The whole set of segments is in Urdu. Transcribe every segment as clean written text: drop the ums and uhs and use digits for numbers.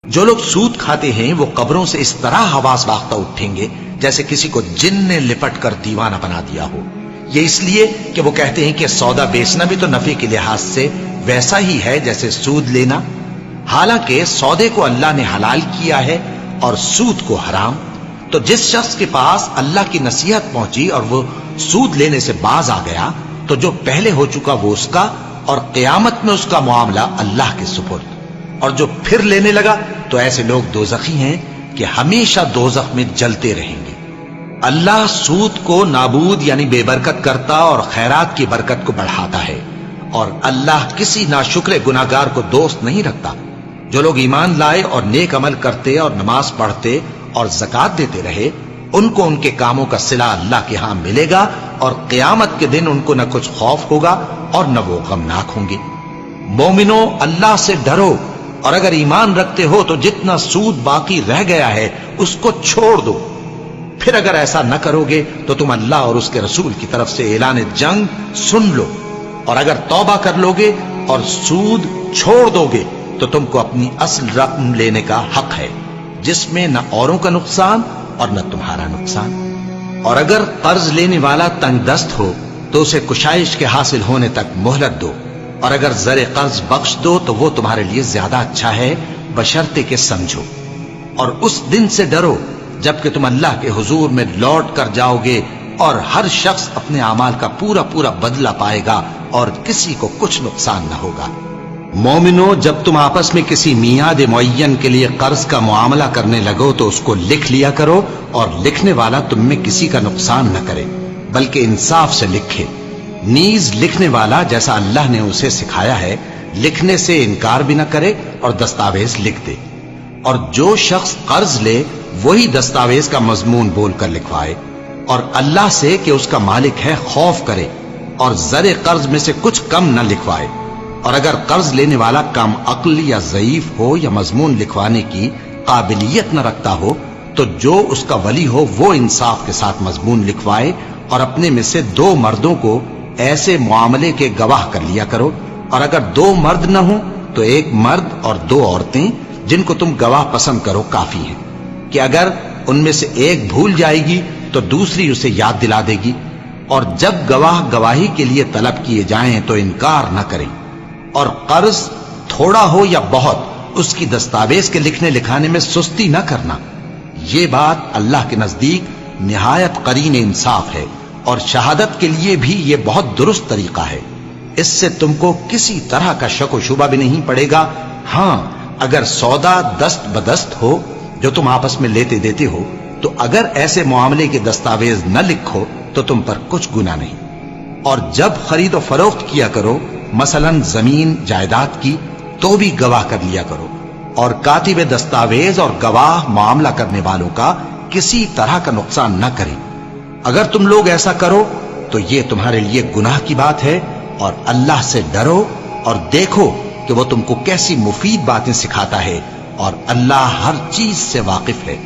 جو لوگ سود کھاتے ہیں وہ قبروں سے اس طرح حواس باختہ اٹھیں گے جیسے کسی کو جن نے لپٹ کر دیوانہ بنا دیا ہو. یہ اس لیے کہ وہ کہتے ہیں کہ سودا بیچنا بھی تو نفع کے لحاظ سے ویسا ہی ہے جیسے سود لینا، حالانکہ سودے کو اللہ نے حلال کیا ہے اور سود کو حرام. تو جس شخص کے پاس اللہ کی نصیحت پہنچی اور وہ سود لینے سے باز آ گیا تو جو پہلے ہو چکا وہ اس کا، اور قیامت میں اس کا معاملہ اللہ کے سپرد. اور جو پھر لینے لگا تو ایسے لوگ دوزخی ہیں کہ ہمیشہ دوزخ میں جلتے رہیں گے. اللہ سود کو نابود یعنی بے برکت کرتا اور خیرات کی برکت کو بڑھاتا ہے، اور اللہ کسی ناشکر گناہگار کو دوست نہیں رکھتا. جو لوگ ایمان لائے اور نیک عمل کرتے اور نماز پڑھتے اور زکات دیتے رہے، ان کو ان کے کاموں کا صلہ اللہ کے ہاں ملے گا، اور قیامت کے دن ان کو نہ کچھ خوف ہوگا اور نہ وہ غمناک ہوں گے. مومنو، اللہ سے ڈرو، اور اگر ایمان رکھتے ہو تو جتنا سود باقی رہ گیا ہے اس کو چھوڑ دو. پھر اگر ایسا نہ کرو گے تو تم اللہ اور اس کے رسول کی طرف سے اعلان جنگ سن لو. اور اگر توبہ کر لو گے اور سود چھوڑ دو گے تو تم کو اپنی اصل رقم لینے کا حق ہے، جس میں نہ اوروں کا نقصان اور نہ تمہارا نقصان. اور اگر قرض لینے والا تنگ دست ہو تو اسے کشائش کے حاصل ہونے تک مہلت دو، اور اگر زر قرض بخش دو تو وہ تمہارے لیے زیادہ اچھا ہے، بشرطے کہ سمجھو. اور اس دن سے ڈرو جبکہ تم اللہ کے حضور میں لوٹ کر جاؤ گے، اور ہر شخص اپنے اعمال کا پورا پورا بدلہ پائے گا اور کسی کو کچھ نقصان نہ ہوگا. مومنو، جب تم آپس میں کسی میعاد معین کے لیے قرض کا معاملہ کرنے لگو تو اس کو لکھ لیا کرو، اور لکھنے والا تم میں کسی کا نقصان نہ کرے بلکہ انصاف سے لکھے. نیز لکھنے والا جیسا اللہ نے اسے سکھایا ہے لکھنے سے انکار بھی نہ کرے اور دستاویز لکھ دے. اور جو شخص قرض لے وہی دستاویز کا مضمون بول کر لکھوائے، اور اللہ سے کہ اس کا مالک ہے خوف کرے، اور زر قرض میں سے کچھ کم نہ لکھوائے. اور اگر قرض لینے والا کم عقل یا ضعیف ہو یا مضمون لکھوانے کی قابلیت نہ رکھتا ہو تو جو اس کا ولی ہو وہ انصاف کے ساتھ مضمون لکھوائے، اور اپنے میں سے 2 مردوں کو ایسے معاملے کے گواہ کر لیا کرو. اور اگر 2 مرد نہ ہوں تو 1 مرد اور 2 عورتیں جن کو تم گواہ پسند کرو کافی ہیں، کہ اگر ان میں سے ایک بھول جائے گی تو دوسری اسے یاد دلا دے گی. اور جب گواہ گواہی کے لیے طلب کیے جائیں تو انکار نہ کریں. اور قرض تھوڑا ہو یا بہت اس کی دستاویز کے لکھنے لکھانے میں سستی نہ کرنا. یہ بات اللہ کے نزدیک نہایت قرین انصاف ہے، اور شہادت کے لیے بھی یہ بہت درست طریقہ ہے. اس سے تم کو کسی طرح کا شک و شبہ بھی نہیں پڑے گا. ہاں، اگر سودا دست بدست ہو جو تم آپس میں لیتے دیتے ہو تو اگر ایسے معاملے کے دستاویز نہ لکھو تو تم پر کچھ گناہ نہیں. اور جب خرید و فروخت کیا کرو، مثلا زمین جائیداد کی، تو بھی گواہ کر لیا کرو. اور کاتب دستاویز اور گواہ معاملہ کرنے والوں کا کسی طرح کا نقصان نہ کریں. اگر تم لوگ ایسا کرو تو یہ تمہارے لیے گناہ کی بات ہے. اور اللہ سے ڈرو اور دیکھو کہ وہ تم کو کیسی مفید باتیں سکھاتا ہے، اور اللہ ہر چیز سے واقف ہے.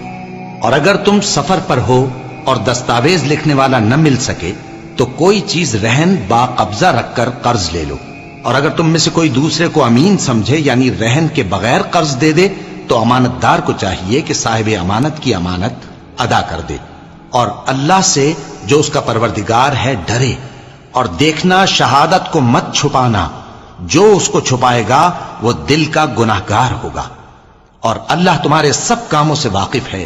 اور اگر تم سفر پر ہو اور دستاویز لکھنے والا نہ مل سکے تو کوئی چیز رہن با قبضہ رکھ کر قرض لے لو. اور اگر تم میں سے کوئی دوسرے کو امین سمجھے یعنی رہن کے بغیر قرض دے دے تو امانت دار کو چاہیے کہ صاحب امانت کی امانت ادا کر دے. اور اللہ سے جو اس کا پروردگار ہے ڈرے. اور دیکھنا، شہادت کو مت چھپانا، جو اس کو چھپائے گا وہ دل کا گناہگار ہوگا. اور اللہ تمہارے سب کاموں سے واقف ہے